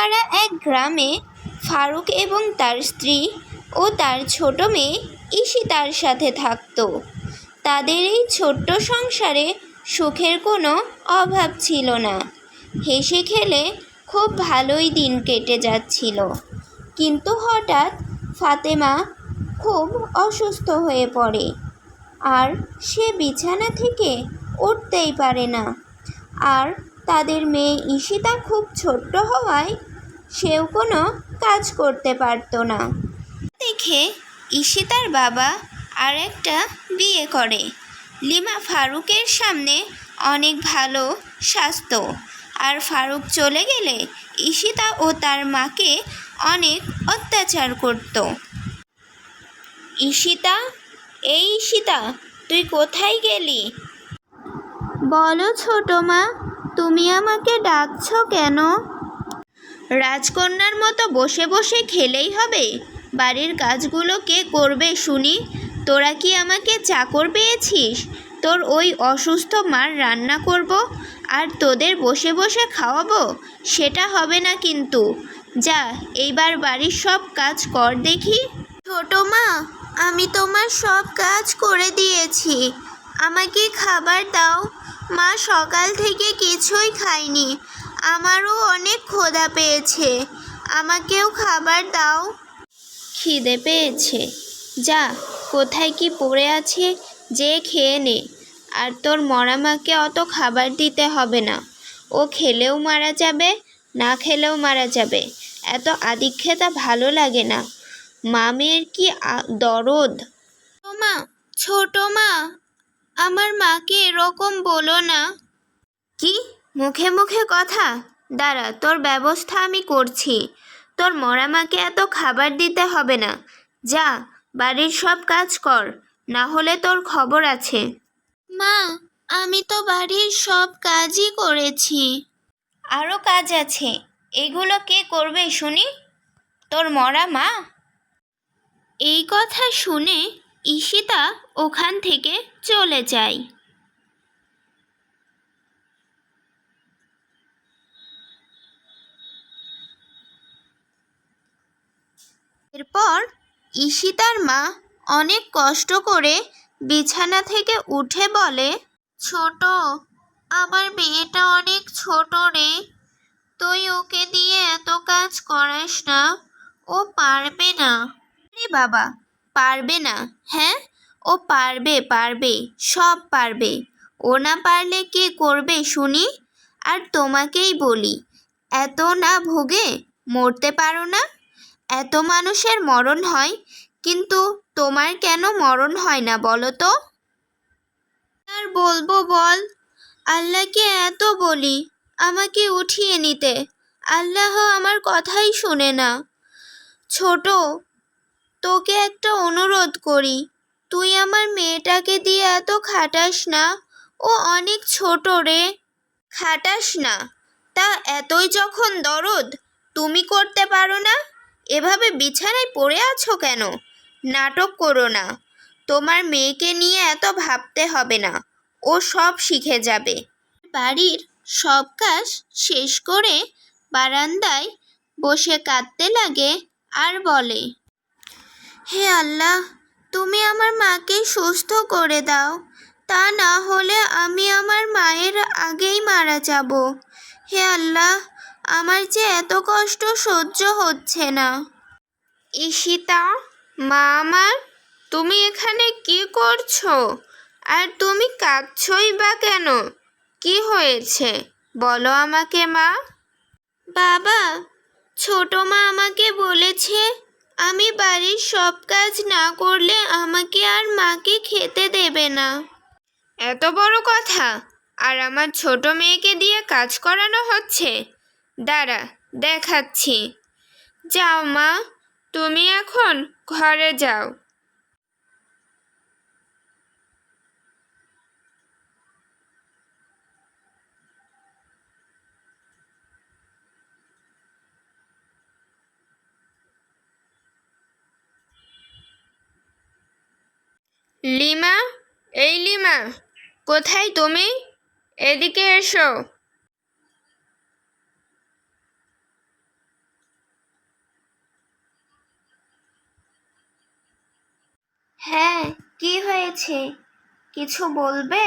পাড়া এক গ্রামে ফারুক এবং তার স্ত্রী ও তার ছোট মেয়ে ঈশিতার সাথে থাকত। তাদের এই ছোট্ট সংসারে সুখের কোনো অভাব ছিল না। হেসে খেলে খুব ভালোই দিন কেটে যাচ্ছিল। কিন্তু হঠাৎ ফাতেমা খুব অসুস্থ হয়ে পড়ে, আর সে বিছানা থেকে উঠতেই পারে না। আর তাদের মেয়ে ঈশিতা খুব ছোট্ট হওয়ায় সেও কোনো কাজ করতে পারত না। দেখে ঈশিতার বাবা আর একটা বিয়ে করে। লিমা ফারুকের সামনে অনেক ভালো সাজতো, আর ফারুক চলে গেলে ঈশিতা ও তার মাকে অনেক অত্যাচার করত। ঈশিতা, এই ঈশিতা, তুই কোথায় গেলি? বলো ছোট মা, তুমি আমাকে ডাকছো কেন? রাজকন্যার মতো বসে বসে খেলেই হবে? বাড়ির কাজগুলো কে করবে শুনি? তোরা কি আমাকে চাকর পেয়েছিস? তোর ওই অসুস্থ মার রান্না করব আর তোদের বসে বসে খাওয়াবো? সেটা হবে না কিন্তু। যা, এইবার বাড়ির সব কাজ কর দেখি। ছোট মা, আমি তোমার সব কাজ করে দিয়েছি, আমাকে খাবার দাও। মা সকাল থেকে কিছুই খায়নি, আমারও অনেক ক্ষুধা পেয়েছে, আমাকেও খাবার দাও। খিদে পেয়েছে? যা, কোথায় কি পড়ে আছে যে খেয়ে নে। আর তোর মরা মাকে অত খাবার দিতে হবে না, ও খেলেও মারা যাবে, না খেলেও মারা যাবে। এত আদিক্ষেতা ভালো লাগে না। মা মেয়ের কি দরদ। মা, ছোট মা, আমার মাকে এরকম বলো না। কি মুখে মুখে কথা? দাঁড়া, তোর ব্যবস্থা আমি করছি। তোর মরা মাকে এত খাবার দিতে হবে না। যা, বাড়ির সব কাজ কর, না হলে তোর খবর আছে। মা, আমি তো বাড়ির সব কাজই করেছি। আরও কাজ আছে, এগুলো কে করবে শুনি? তোর মরা মা। এই কথা শুনে ঈশিতা ওখান থেকে চলে যায়। এরপর ঈশিতার মা অনেক কষ্ট করে বিছানা থেকে উঠে বলে, ছোট, আমার মেয়েটা অনেক ছোট রে, তুই ওকে দিয়ে এত কাজ করাস না, ও পারবে না। রে বাবা, পারবে না? হ্যাঁ, ও পারবে, পারবে, সব পারবে। ও না পারলে কে করবে শুনি? আর তোমাকেই বলি, এত না ভোগে মরতে পারো না? এত মানুষের মরণ হয়, কিন্তু তোমার কেন মরণ হয় না বলো তো? আর বলবো বল, আল্লাহকে এত বলি আমাকে উঠিয়ে নিতে, আল্লাহ আমার কথাই শোনে না। ছোট, তোকে একটা অনুরোধ করি, তুই আমার মেয়েটাকে দিয়ে এত খাটাস না, ও অনেক ছোট রে। খাটাস না? তা এতই যখন দরদ, তুমি করতে পারো না? এভাবে বিছানায় পড়ে আছো কেন? নাটক করো না। তোমার মেয়েকে নিয়ে এত ভাবতে হবে না, ও সব শিখে যাবে। বাড়ির সব কাজ শেষ করে বারান্দায় বসে কাঁদতে লাগে আর বলে, হে আল্লাহ, তুমি আমার মাকে সুস্থ করে দাও, তা না হলে আমি আমার মায়ের আগেই মারা যাব। হে আল্লাহ, আমার যে এত কষ্ট সহ্য হচ্ছে না। ঈশিতা, মা আমার, তুমি এখানে কি করছো? আর তুমি কাঁদছই বা কেন? কি হয়েছে বলো আমাকে মা। বাবা, ছোট মা আমাকে বলেছে আমি বাড়ির সব কাজ না করলে আমাকে আর মাকে খেতে দেবে না। এত বড় কথা, আর আমার ছোট মেয়েকে দিয়ে কাজ করানো হচ্ছে? দাঁড়া, দেখাচ্ছি। যাও মা, তুমি এখন ঘরে যাও। লিমা, এই লিমা, কোথায় তুমি? এদিকে এসো। হ্যাঁ, কি হয়েছে? কিছু বলবে?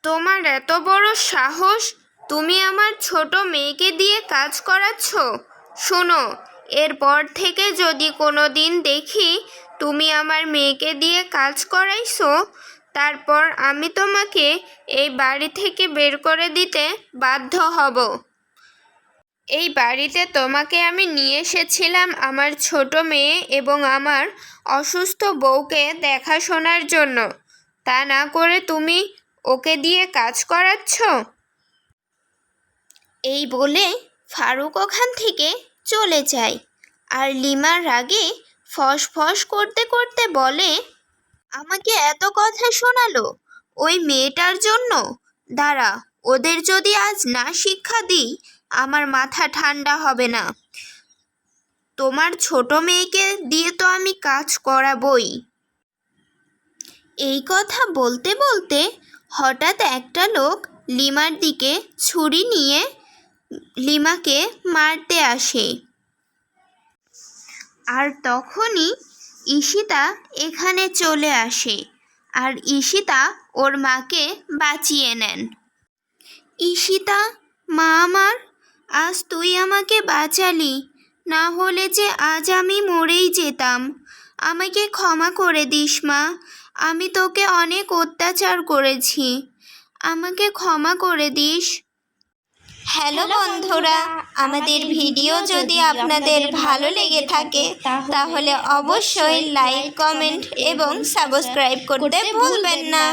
তোমার এত বড় সাহস, তুমি আমার ছোট মেয়েকে দিয়ে কাজ করাচ্ছ? শোনো, এরপর থেকে যদি কোনো দিন দেখি তুমি আমার মেয়েকে দিয়ে কাজ করাইছো, তারপর আমি তোমাকে এই বাড়ি থেকে বের করে দিতে বাধ্য হব। এই বাড়িতে তোমাকে আমি নিয়ে এসেছিলাম আমার ছোট মেয়ে এবং আমার অসুস্থ বউকে দেখাশোনার জন্য। তা না করে তুমি ওকে দিয়ে কাজ করাচ্ছ। এই বলে ফারুক ওখান থেকে চলে যায়। আর লিমার রাগে ফস করতে করতে বলে, আমাকে এত কথা শোনালো ওই মেয়েটার জন্য। দাঁড়া, ওদের যদি আজ না শিক্ষা দিই আমার মাথা ঠান্ডা হবে না। তোমার ছোট মেয়েকে দিয়ে তো আমি কাজ করাবই। এই কথা বলতে বলতে হঠাৎ একটা লোক লিমার দিকে ছুরি নিয়ে লিমাকে মারতে আসে। আর তখনই ঈশিতা এখানে চলে আসে আর ঈশিতা ওর মাকে বাঁচিয়ে নেন। ঈশিতা, মা আমার, আজ তুই আমাকে বাঁচালি, না হলে যে আজ আমি মরেই যেতাম। আমাকে ক্ষমা করে দিস মা, আমি তোকে অনেক অত্যাচার করেছি, আমাকে ক্ষমা করে দিস। হ্যালো বন্ধুরা, আমাদের ভিডিও যদি আপনাদের ভালো লেগে থাকে তাহলে অবশ্যই লাইক, কমেন্ট এবং সাবস্ক্রাইব করতে ভুলবেন না।